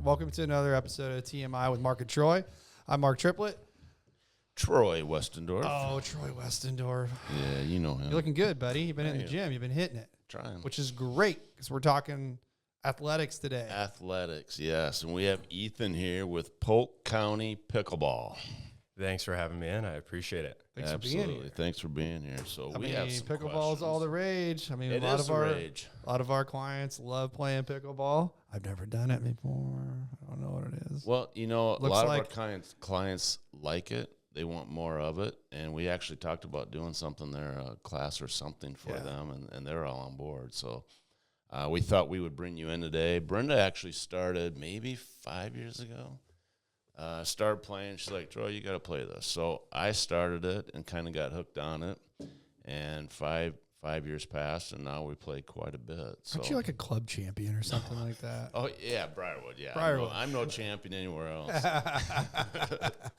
Welcome to another episode of TMI with Mark and Troy. I'm Mark Triplett. Troy-Westendorf. Oh, Troy-Westendorf. Yeah, you know him. You're looking good, buddy. You've been in the gym. You've been hitting it. Trying. Which is great because we're talking athletics today. Athletics, yes. And we have Ethan here with Polk County Pickleball. Thanks for having me in. I appreciate it. Thanks Absolutely. for being here. Thanks for being here. So I we mean, have some pickleball's all the rage. I mean, It a lot is of the our rage. a lot of our clients love playing pickleball. I've never done it before. I don't know what it is. Well, you know, a Looks lot like- of our clients like it. They want more of it. And we actually talked about doing something there, a class or something for them, and they're all on board. So we thought we would bring you in today. Brenda actually started maybe 5 years ago. Started playing. She's like, Troy, you got to play this. So I started it and kind of got hooked on it. And five years passed, and now we play quite a bit. So. Aren't you like a club champion or something like that? Oh, yeah, Briarwood, yeah. Briarwood. I'm no champion anywhere else.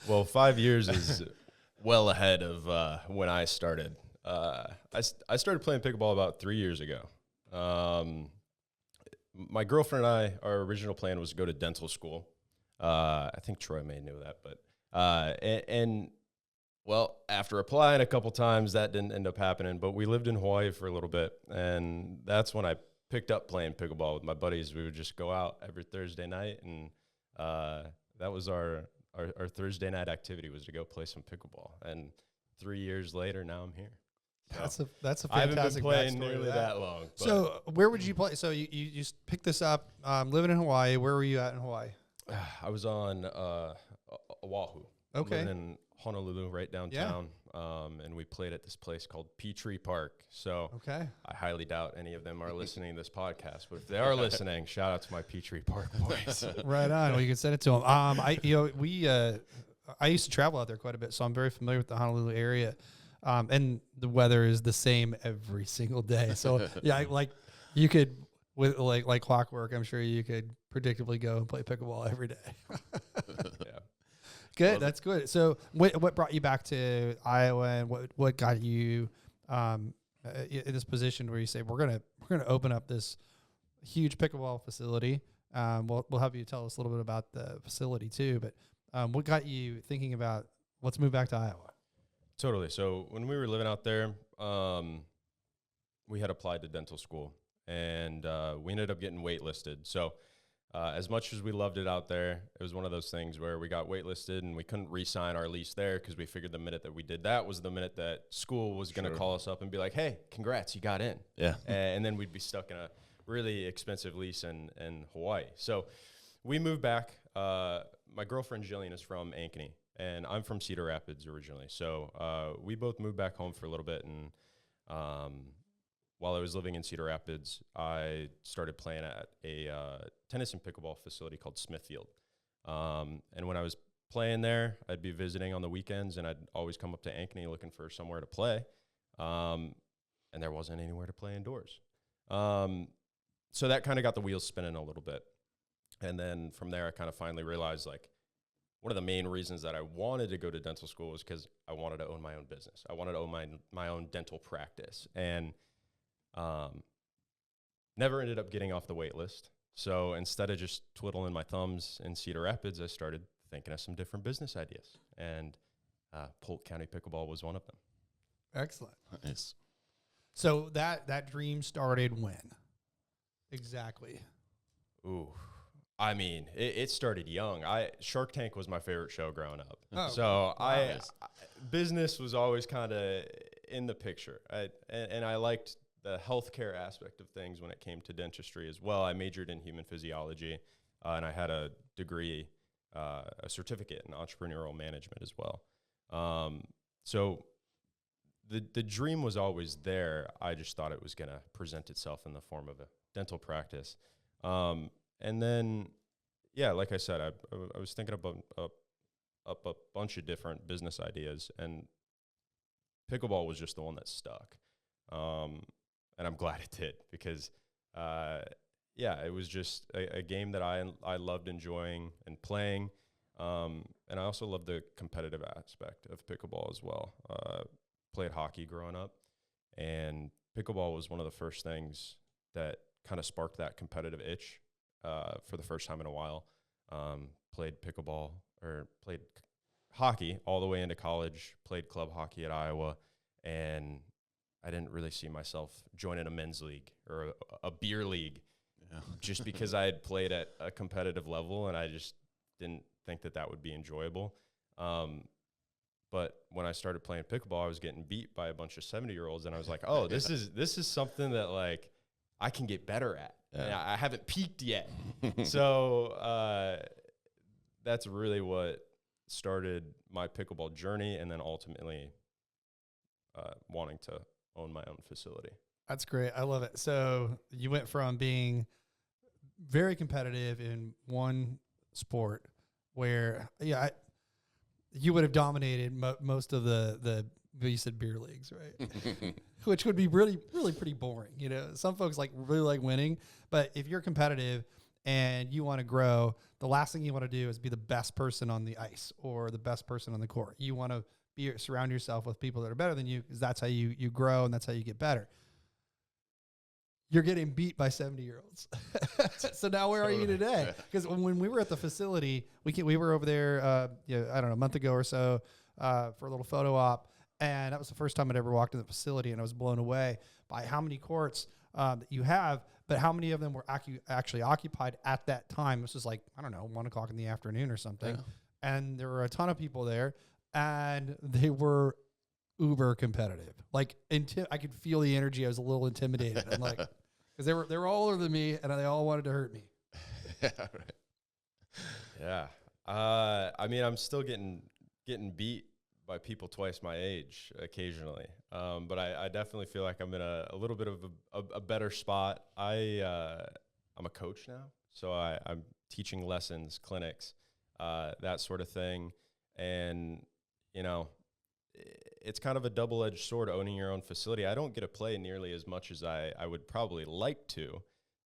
Well, 5 years is well ahead of when I started. I started playing pickleball about 3 years ago. My girlfriend and I, our original plan was to go to dental school. I think Troy may know that, but well, after applying a couple times, that didn't end up happening. But we lived in Hawaii for a little bit, and that's when I picked up playing pickleball with my buddies. We would just go out every Thursday night, and that was our Thursday night activity, was to go play some pickleball. And 3 years later, now I'm here. So That's a fantastic I haven't been playing backstory to nearly that long. But So where would you play? So you picked this up, living in Hawaii. Where were you at in Hawaii? I was on Oahu. Okay. Living in Honolulu, right downtown. And we played at this place called Petrie Park. So Okay. I highly doubt any of them are listening to this podcast, but if they are listening, shout out to my Petrie Park boys. Right on. Well, you can send it to them. I used to travel out there quite a bit, so I'm very familiar with the Honolulu area. And the weather is the same every single day. So yeah, like you could with like clockwork, I'm sure you could predictably go and play pickleball every day. Yeah. Good. Well, That's good. So what brought you back to Iowa, and what got you in this position where you say we're gonna open up this huge pickleball facility? We'll have you tell us a little bit about the facility too, but what got you thinking about let's move back to Iowa? Totally. So when we were living out there, we had applied to dental school, and we ended up getting waitlisted. So as much as we loved it out there, it was one of those things where we got waitlisted and we couldn't re-sign our lease there because we figured the minute that we did that was the minute that school was going to call us up and be like, hey, congrats, you got in. Yeah. And then we'd be stuck in a really expensive lease in Hawaii. So we moved back. My girlfriend Jillian is from Ankeny, and I'm from Cedar Rapids originally. So we both moved back home for a little bit, and while I was living in Cedar Rapids, I started playing at a tennis and pickleball facility called Smithfield. And when I was playing there, I'd be visiting on the weekends, and I'd always come up to Ankeny looking for somewhere to play. And there wasn't anywhere to play indoors. So that kind of got the wheels spinning a little bit. And then from there, I kind of finally realized, like, one of the main reasons that I wanted to go to dental school was because I wanted to own my own business. I wanted to own my own dental practice. And never ended up getting off the wait list. So instead of just twiddling my thumbs in Cedar Rapids, I started thinking of some different business ideas. And Polk County Pickleball was one of them. Excellent. Nice. So that dream started when? Exactly. Ooh. I mean, it started young. Shark Tank was my favorite show growing up. Oh, So nice. business was always kind of in the picture. And I liked the healthcare aspect of things when it came to dentistry as well. I majored in human physiology, and I had a degree, a certificate in entrepreneurial management as well. So the dream was always there. I just thought it was going to present itself in the form of a dental practice. And then, yeah, like I said, I was thinking about up a bunch of different business ideas, and pickleball was just the one that stuck. And I'm glad it did because, it was just a game that I loved enjoying and playing. And I also love the competitive aspect of pickleball as well. Played hockey growing up, and pickleball was one of the first things that kind of sparked that competitive itch for the first time in a while. Played pickleball or played hockey all the way into college, played club hockey at Iowa, and I didn't really see myself joining a men's league or a beer league just because I had played at a competitive level, and I just didn't think that would be enjoyable. But when I started playing pickleball, I was getting beat by a bunch of 70-year-olds, and I was like, oh, this is something that, like, I can get better at. And I haven't peaked yet. So that's really what started my pickleball journey, and then ultimately wanting to own my own facility. That's great. I love it. So you went from being very competitive in one sport where, you would have dominated most of the you said beer leagues, right? Which would be really, really pretty boring. You know, some folks really like winning, but if you're competitive and you want to grow, the last thing you want to do is be the best person on the ice or the best person on the court. You want to surround yourself with people that are better than you, because that's how you grow and that's how you get better. You're getting beat by 70-year-olds. So now where are you today? Because when we were at the facility, we were over there, I don't know, a month ago or so for a little photo op. And that was the first time I'd ever walked in the facility, and I was blown away by how many courts that you have, but how many of them were actually occupied at that time. This was 1 o'clock in the afternoon or something. Yeah. And there were a ton of people there, and they were uber competitive. I could feel the energy. I was a little intimidated. I'm like, because they were all older than me, and they all wanted to hurt me. Yeah. I mean, I'm still getting beat by people twice my age occasionally. But I definitely feel like I'm in a little bit of a better spot. I'm a coach now, so I'm teaching lessons, clinics, that sort of thing. And, it's kind of a double-edged sword owning your own facility. I don't get to play nearly as much as I would probably like to.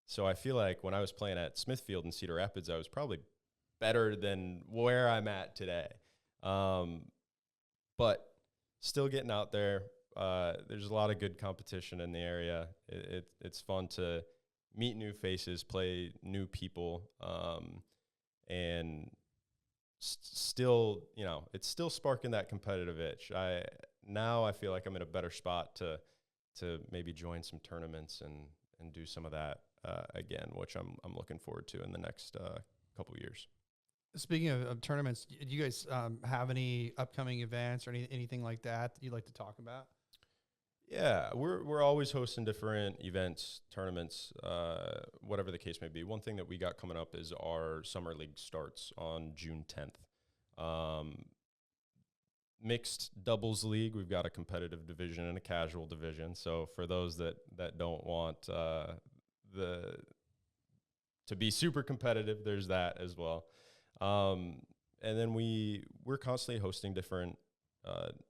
So I feel like when I was playing at Smithfield in Cedar Rapids, I was probably better than where I'm at today. But still getting out there. There's a lot of good competition in the area. It's fun to meet new faces, play new people, and still, it's still sparking that competitive itch. Now I feel like I'm in a better spot to maybe join some tournaments and do some of that again, which I'm looking forward to in the next couple years. Speaking of tournaments, do you guys have any upcoming events or anything like that you'd like to talk about? Yeah, we're always hosting different events, tournaments, whatever the case may be. One thing that we got coming up is our summer league starts on June 10th. Mixed doubles league. We've got a competitive division and a casual division. So for those that don't want to be super competitive, there's that as well. And then we're constantly hosting different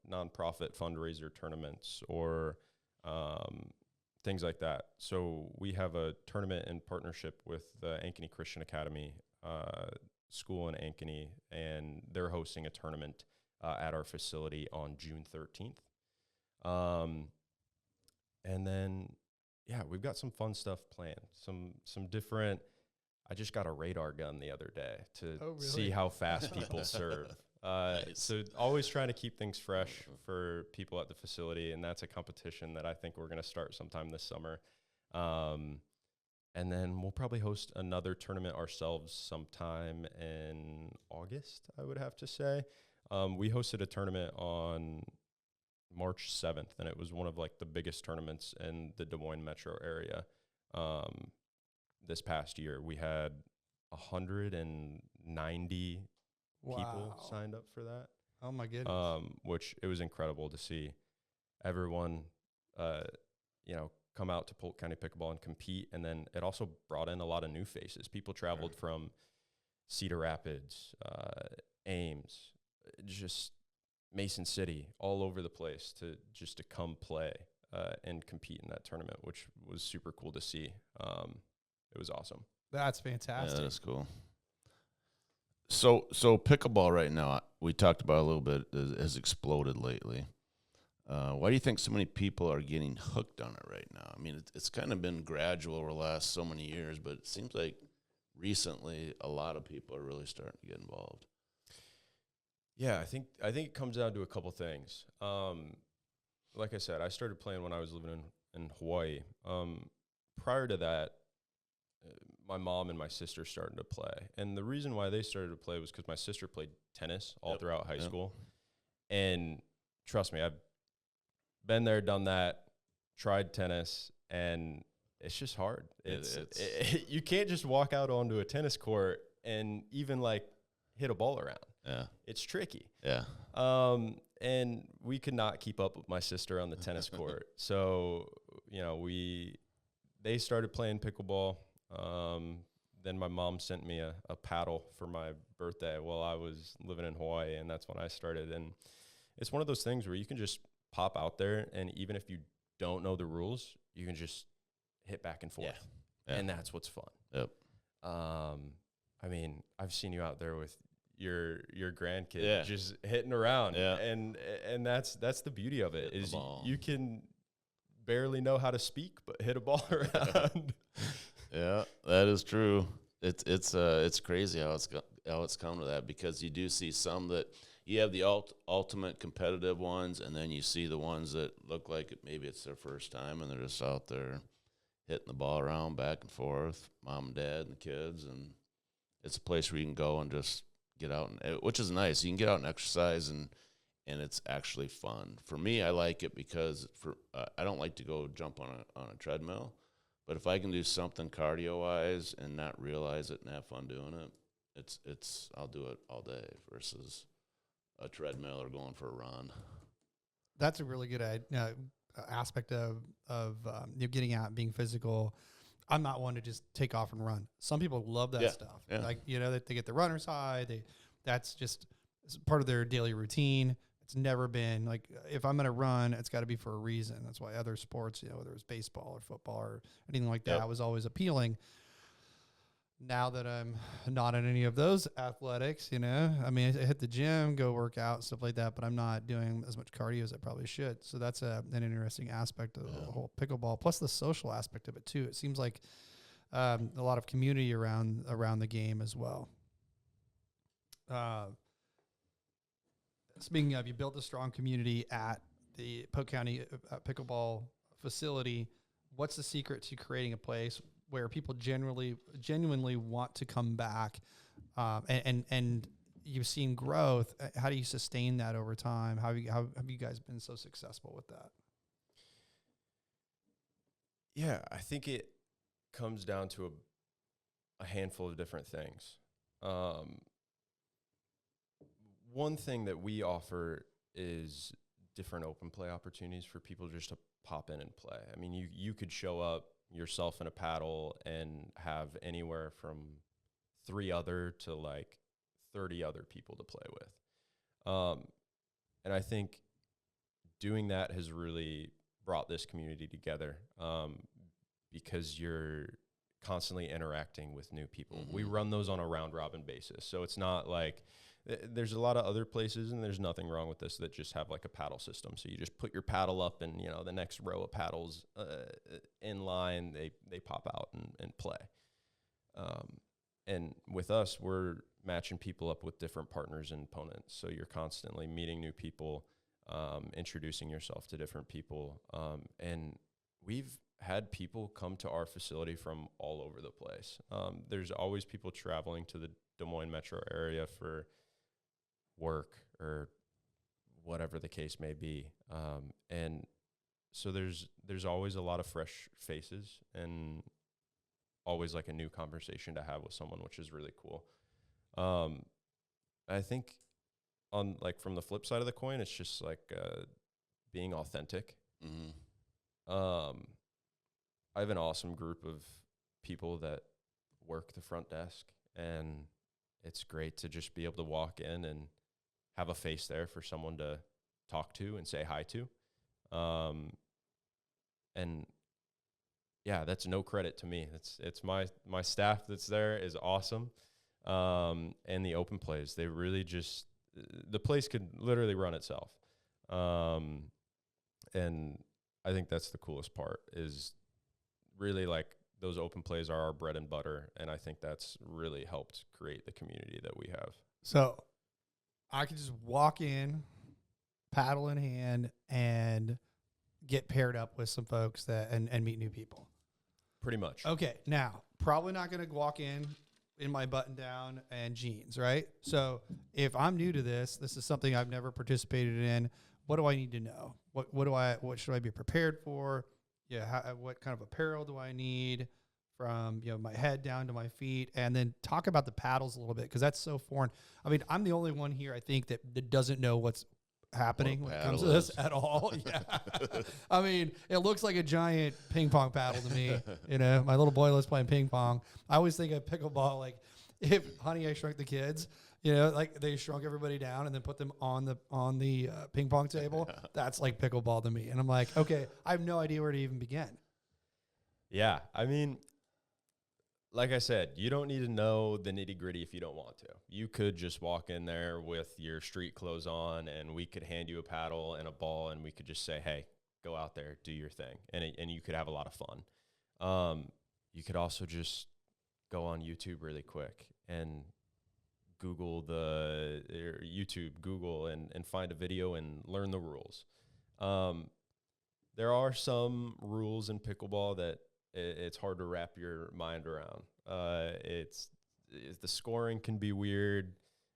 nonprofit fundraiser tournaments or things like that. So we have a tournament in partnership with the Ankeny Christian Academy school in Ankeny, and they're hosting a tournament at our facility on June 13th. And then, we've got some fun stuff planned. Some different. I just got a radar gun the other day to see how fast people serve. Nice. So always trying to keep things fresh for people at the facility, and that's a competition that I think we're going to start sometime this summer. And then we'll probably host another tournament ourselves sometime in August, I would have to say. We hosted a tournament on March 7th, and it was one of the biggest tournaments in the Des Moines metro area. This past year, we had 190 people signed up for that. Oh my goodness. Which it was incredible to see everyone, come out to Polk County Pickleball and compete. And then it also brought in a lot of new faces. People traveled from Cedar Rapids, Ames, just Mason City, all over the place to come play and compete in that tournament, which was super cool to see. It was awesome. That's fantastic. Yeah, that's cool. So pickleball right now, we talked about a little bit, has exploded lately. Why do you think so many people are getting hooked on it right now? I mean, it's kind of been gradual over the last so many years, but it seems like recently a lot of people are really starting to get involved. Yeah, I think it comes down to a couple things. Like I said, I started playing when I was living in Hawaii. Prior to that, my mom and my sister started to play. And the reason why they started to play was because my sister played tennis all throughout high school. And trust me, I've been there, done that, tried tennis, and it's just hard. You can't just walk out onto a tennis court and even like hit a ball around. Yeah. It's tricky. Yeah. And we could not keep up with my sister on the tennis court. So, they started playing pickleball. Then my mom sent me a paddle for my birthday while I was living in Hawaii, and that's when I started. And it's one of those things where you can just pop out there, and even if you don't know the rules, you can just hit back and forth. Yeah. And that's what's fun. Yep. I mean, I've seen you out there with your grandkid just hitting around. Yeah. And that's the beauty of it, is you can barely know how to speak but hit a ball around. Yeah, that is true. It's crazy how it's come to that, because you do see some that you have the ultimate competitive ones, and then you see the ones that look like maybe it's their first time, and they're just out there hitting the ball around back and forth, mom and dad and the kids, and it's a place where you can go and just get out, which is nice. You can get out and exercise, and it's actually fun. For me, I like it because I don't like to go jump on a treadmill, but if I can do something cardio-wise and not realize it and have fun doing it, I'll do it all day versus a treadmill or going for a run. That's a really good aspect of getting out and being physical. I'm not one to just take off and run. Some people love that stuff. Yeah. Like, they get the runner's high. That's just part of their daily routine. It's never been like, if I'm going to run, it's got to be for a reason. That's why other sports, whether it's baseball or football or anything like that, was always appealing. Now that I'm not in any of those athletics, I mean, I hit the gym, go work out, stuff like that, but I'm not doing as much cardio as I probably should. So that's an interesting aspect of the whole pickleball, plus the social aspect of it too. It seems like a lot of community around the game as well. Speaking of, you built a strong community at the Polk County Pickleball facility. What's the secret to creating a place where people genuinely want to come back, and you've seen growth? How do you sustain that over time? How have you guys been so successful with that? Yeah, I think it comes down to a handful of different things. One thing that we offer is different open play opportunities for people just to pop in and play. I mean, you could show up yourself in a paddle and have anywhere from 3 other to like 30 other people to play with. And I think doing that has really brought this community together, because you're constantly interacting with new people. Mm-hmm. We run those on a round robin basis. So it's not like there's a lot of other places, and there's nothing wrong with this, that just have like a paddle system. So you just put your paddle up, and the next row of paddles in line, they pop out and play. And with us, we're matching people up with different partners and opponents. So you're constantly meeting new people, introducing yourself to different people. And we've had people come to our facility from all over the place. There's always people traveling to the Des Moines metro area for work or whatever the case may be. And so there's always a lot of fresh faces, and always like a new conversation to have with someone, which is really cool. I think on like from the flip side of the coin, it's just like being authentic. Mm-hmm. I have an awesome group of people that work the front desk, and it's great to just be able to walk in and have a face there for someone to talk to and say hi to. And yeah, that's no credit to me. It's my staff that's there is awesome. And the open plays, they really just, the place could literally run itself. And I think that's the coolest part, is really like those open plays are our bread and butter, and I think that's really helped create the community that we have. So I could just walk in, paddle in hand, and get paired up with some folks and meet new people. Pretty much. Okay, now probably not going to walk in my button down and jeans, right? So if I'm new to this is something I've never participated in. What do I need to know? What should I be prepared for? Yeah, what kind of apparel do I need from my head down to my feet? And then talk about the paddles a little bit, because that's so foreign. I mean, I'm the only one here I think that doesn't know what's happening when it comes to this at all. Yeah. I mean, it looks like a giant ping pong paddle to me. My little boy loves playing ping pong. I always think of pickleball like if Honey, I Shrunk the Kids, like they shrunk everybody down and then put them on the ping pong table. That's like pickleball to me. And I'm like, okay, I have no idea where to even begin. Yeah. I mean, like I said, you don't need to know the nitty gritty if you don't want to. You could just walk in there with your street clothes on, and we could hand you a paddle and a ball, and we could just say, hey, go out there, do your thing. And you could have a lot of fun. You could also just go on YouTube really quick and Google and find a video and learn the rules. There are some rules in pickleball that it's hard to wrap your mind around. The scoring can be weird.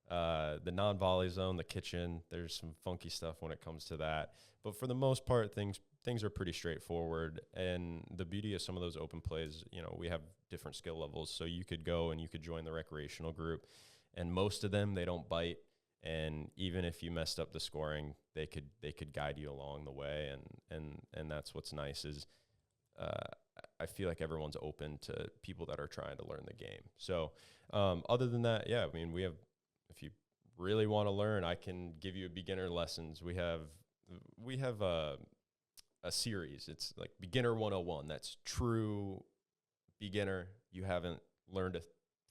The non-volley zone, the kitchen, there's some funky stuff when it comes to that. But for the most part, things are pretty straightforward. And the beauty of some of those open plays, we have different skill levels. So you could go and you could join the recreational group, and most of them, they don't bite. And even if you messed up the scoring, they could guide you along the way. And that's what's nice is, I feel like everyone's open to people that are trying to learn the game. So other than that, yeah, I mean, if you really want to learn, I can give you beginner lessons. We have a series. It's like Beginner 101. That's true beginner. You haven't learned a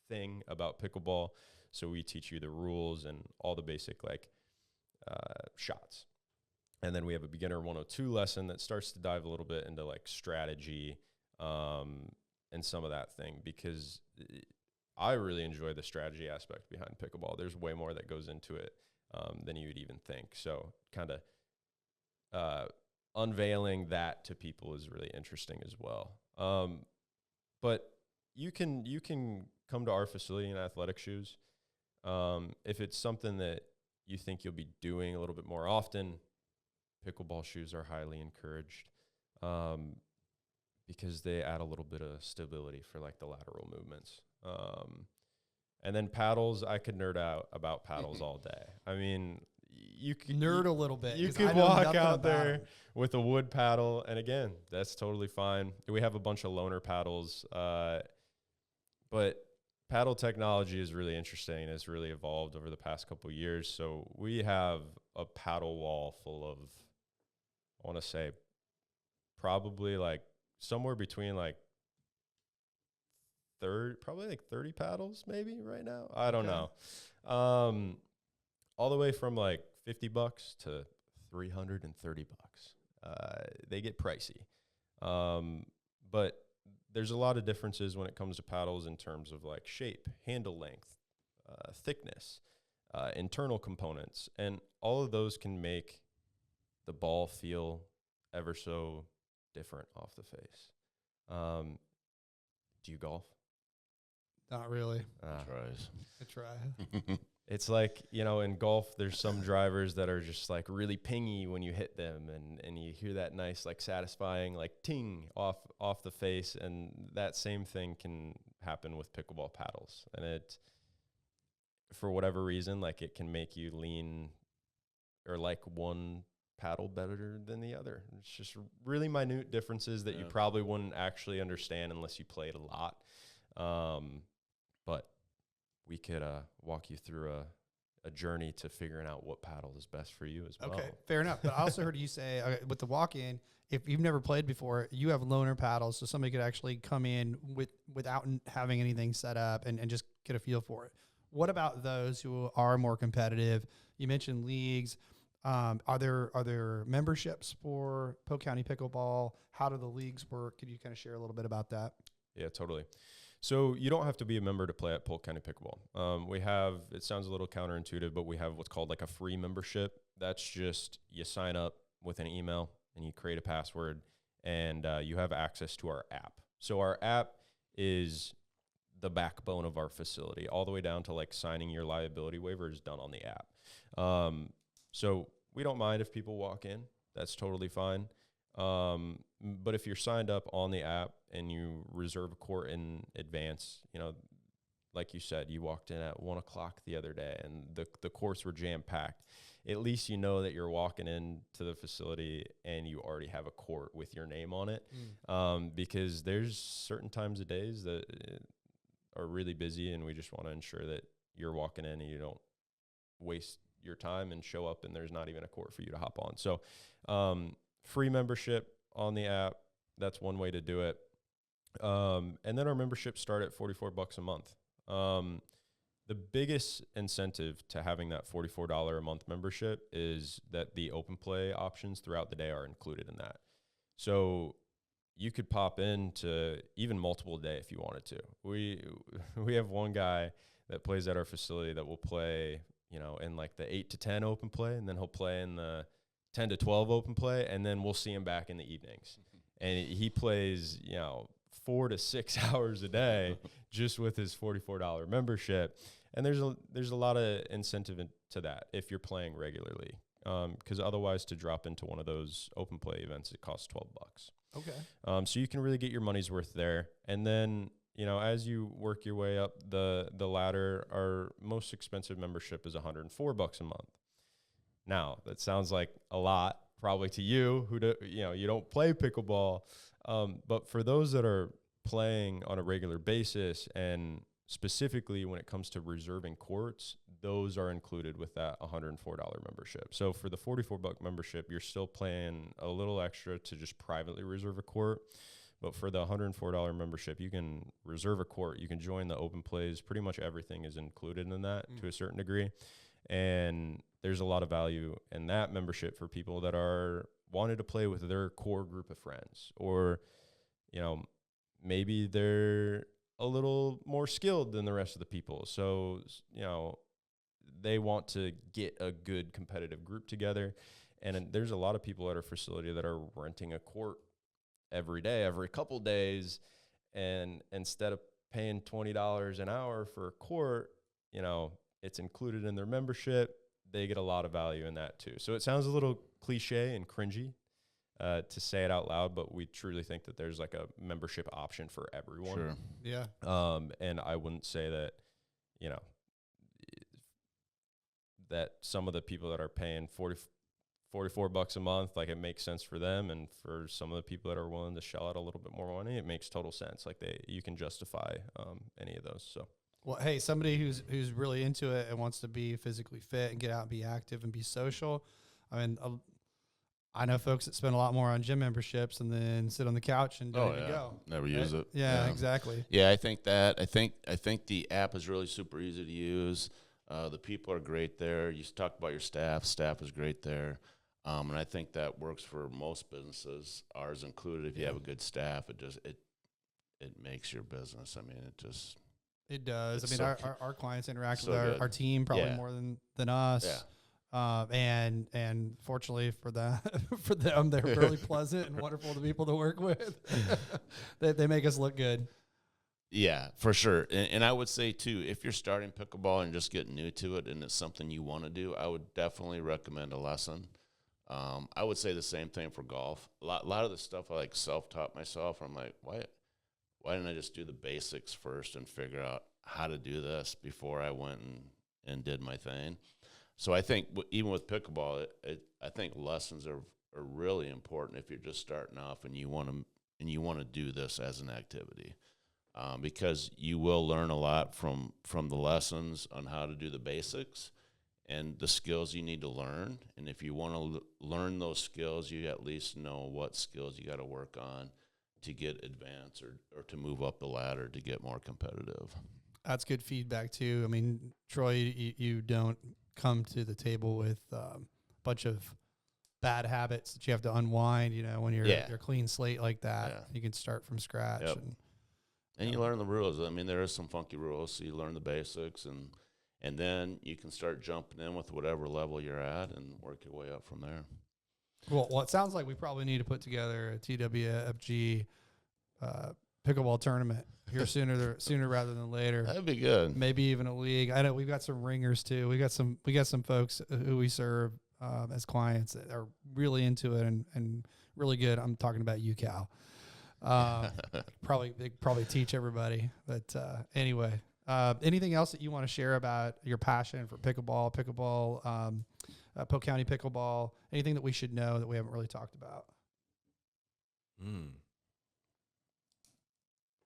thing about pickleball. So we teach you the rules and all the basic shots. And then we have a Beginner 102 lesson that starts to dive a little bit into like strategy and some of that thing, because I really enjoy the strategy aspect behind pickleball. There's way more that goes into it than you would even think. So kind of unveiling that to people is really interesting as well. But you can come to our facility in athletic shoes. If it's something that you think you'll be doing a little bit more often, pickleball shoes are highly encouraged because they add a little bit of stability for like the lateral movements. And then paddles, I could nerd out about paddles all day. I mean, you could nerd a little bit. You could walk out there with a wood paddle, and again, that's totally fine. We have a bunch of loaner paddles, but paddle technology is really interesting and has really evolved over the past couple of years. So we have a paddle wall full of, I want to say, probably like somewhere between like 30 paddles maybe right now. I don't know. All the way from like $50 to $330. They get pricey. But there's a lot of differences when it comes to paddles in terms of like shape, handle length, thickness, internal components, and all of those can make the ball feel ever so different off the face. Do you golf? Not really. Tries. I try. It's like, in golf, there's some drivers that are just like really pingy when you hit them, and you hear that nice, like satisfying, like ting off the face. And that same thing can happen with pickleball paddles. And it, for whatever reason, like it can make you lean or like one paddle better than the other. It's just really minute differences that you probably wouldn't actually understand unless you played a lot. But we could walk you through a journey to figuring out what paddle is best for you as well. Okay, fair enough. But I also heard you say with the walk-in, if you've never played before, you have loaner paddles, so somebody could actually come in without having anything set up and just get a feel for it. What about those who are more competitive? You mentioned leagues. Are there memberships for Polk County Pickleball? How do the leagues work? Could you kind of share a little bit about that? Yeah, totally. So you don't have to be a member to play at Polk County Pickleball. We have, it sounds a little counterintuitive, but we have what's called like a free membership. That's just you sign up with an email and you create a password, and you have access to our app. So our app is the backbone of our facility, all the way down to like signing your liability waiver is done on the app. So we don't mind if people walk in. That's totally fine. But if you're signed up on the app and you reserve a court in advance, you know, like you said, you walked in at 1 o'clock the other day and the courts were jam packed. At least you know that you're walking into the facility and you already have a court with your name on it. Because there's certain times of days that are really busy, and we just want to ensure that you're walking in and you don't waste your time and show up and there's not even a court for you to hop on. So, free membership on the app. That's one way to do it. And then our memberships start at $44 a month. The biggest incentive to having that $44 a month membership is that the open play options throughout the day are included in that. So you could pop into even multiple day if you wanted to. We have one guy that plays at our facility that will play, you know, in like the 8 to 10 open play, and then he'll play in the 10 to 12 open play, and then we'll see him back in the evenings. And he plays, you know, 4 to 6 hours a day just with his $44 membership. And there's a lot of incentive to that if you're playing regularly. Because otherwise, to drop into one of those open play events, it costs $12. Okay. So you can really get your money's worth there. And then, you know, as you work your way up the ladder, our most expensive membership is $104 a month. Now, that sounds like a lot, probably to you who you don't play pickleball. But for those that are playing on a regular basis, and specifically when it comes to reserving courts, those are included with that $104 membership. So for the $44 membership, you're still paying a little extra to just privately reserve a court. But for the $104 membership, you can reserve a court, you can join the open plays. Pretty much everything is included in that to a certain degree. And there's a lot of value in that membership for people that are wanted to play with their core group of friends, or, you know, maybe they're a little more skilled than the rest of the people. So, you know, they want to get a good competitive group together. And there's a lot of people at our facility that are renting a court every day, every couple days. And instead of paying $20 an hour for a court, you know, it's included in their membership. They get a lot of value in that too. So it sounds a little cliche and cringy to say it out loud, but we truly think that there's like a membership option for everyone. Sure. Yeah. And I wouldn't say that, you know, that some of the people that are paying $44 a month, like it makes sense for them. And for some of the people that are willing to shell out a little bit more money, it makes total sense. Like you can justify any of those. So. Well, hey, somebody who's really into it and wants to be physically fit and get out and be active and be social. I mean, I know folks that spend a lot more on gym memberships and then sit on the couch and go. Never use it. Yeah, exactly. Yeah, I think the app is really super easy to use. The people are great there. You talk about your staff. Staff is great there. And I think that works for most businesses, ours included. If you have a good staff, it makes your business. I mean, it does. I mean, so our clients interact so with our team probably more than us. Yeah. And fortunately for them, they're really pleasant and wonderful to people to work with. They make us look good. Yeah, for sure. And I would say too, if you're starting pickleball and just getting new to it and it's something you want to do, I would definitely recommend a lesson. I would say the same thing for golf. A lot of the stuff I like self-taught myself. I'm like, why didn't I just do the basics first and figure out how to do this before I went and did my thing? So I think even with pickleball, I think lessons are really important if you're just starting off and you want to do this as an activity, because you will learn a lot from the lessons on how to do the basics and the skills you need to learn. And if you want to learn those skills, you at least know what skills you got to work on to get advanced or to move up the ladder to get more competitive. That's good feedback too. I mean, Troy, you don't come to the table with a bunch of bad habits that you have to unwind. You know, when you're clean slate like that, you can start from scratch. Yep. And you learn the rules. I mean, there is some funky rules, so you learn the basics, and then you can start jumping in with whatever level you're at and work your way up from there. Cool. Well, it sounds like we probably need to put together a TWFG pickleball tournament here sooner rather than later. That'd be good. Maybe even a league. I know we've got some ringers too. We got some folks who we serve as clients that are really into it and really good. I'm talking about you, Cal. They probably teach everybody. But anyway, anything else that you want to share about your passion for pickleball, Polk County Pickleball? Anything that we should know that we haven't really talked about?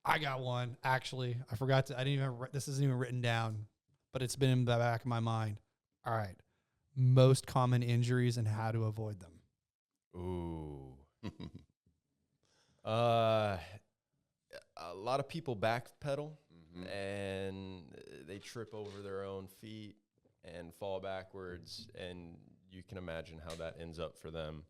I got one, actually. I forgot to. I didn't even. This isn't even written down, but it's been in the back of my mind. All right, most common injuries and how to avoid them. Ooh. A lot of people backpedal and they trip over their own feet and fall backwards, and you can imagine how that ends up for them.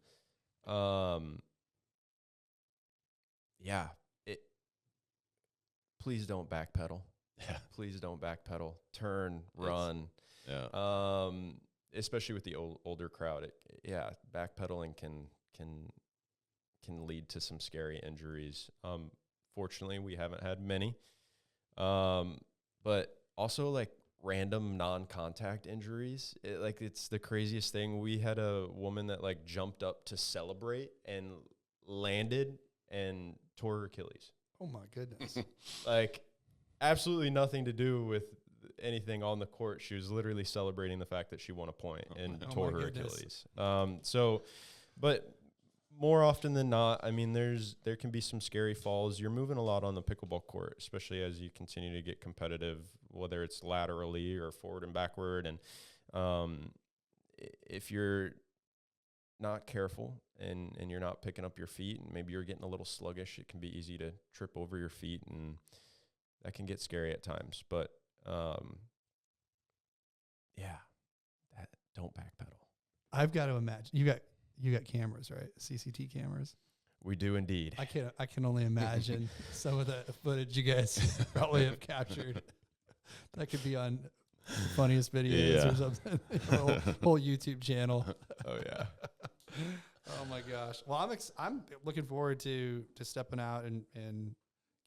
Please don't backpedal. Yeah. Please don't backpedal. Turn, run. Yeah. Especially with the older crowd. Backpedaling can lead to some scary injuries. Fortunately, we haven't had many. But also like random non-contact injuries. It's the craziest thing. We had a woman that like jumped up to celebrate and landed and tore her Achilles. Oh my goodness. Like absolutely nothing to do with anything on the court. She was literally celebrating the fact that she won a point and tore her Achilles. But more often than not, I mean, there can be some scary falls. You're moving a lot on the pickleball court, especially as you continue to get competitive, whether it's laterally or forward and backward. And if you're not careful and you're not picking up your feet and maybe you're getting a little sluggish, it can be easy to trip over your feet, and that can get scary at times. But don't backpedal. I've got to imagine you got cameras, right? CCT cameras. We do indeed. I can only imagine some of the footage you guys probably have captured. That could be on the funniest videos or something. whole YouTube channel. Oh yeah. Oh my gosh. Well, I'm looking forward to stepping out and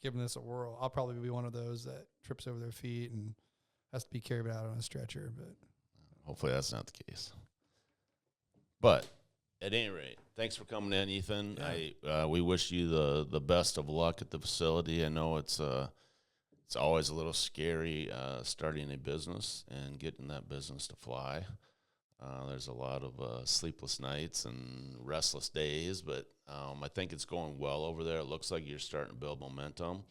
giving this a whirl. I'll probably be one of those that trips over their feet and has to be carried out on a stretcher, but hopefully that's not the case. But at any rate, thanks for coming in, Ethan. Yeah. We wish you the best of luck at the facility. I know it's always a little scary starting a business and getting that business to fly. There's a lot of sleepless nights and restless days, but I think it's going well over there. It looks like you're starting to build momentum.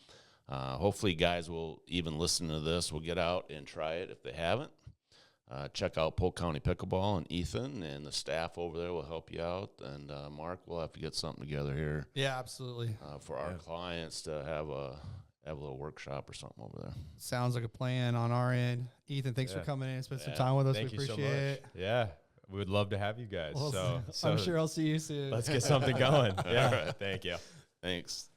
Hopefully guys will even listen to this, will get out and try it if they haven't. Check out Polk County Pickleball, and Ethan and the staff over there will help you out. And Mark, we'll have to get something together here. Yeah, absolutely. For our clients to have a little workshop or something over there. Sounds like a plan on our end. Ethan, thanks for coming in and spending some time with us. Thank we you appreciate it. Yeah, we would love to have you guys. Well, so I'm sure I'll see you soon. Let's get something going. Yeah, right. Thank you. Thanks.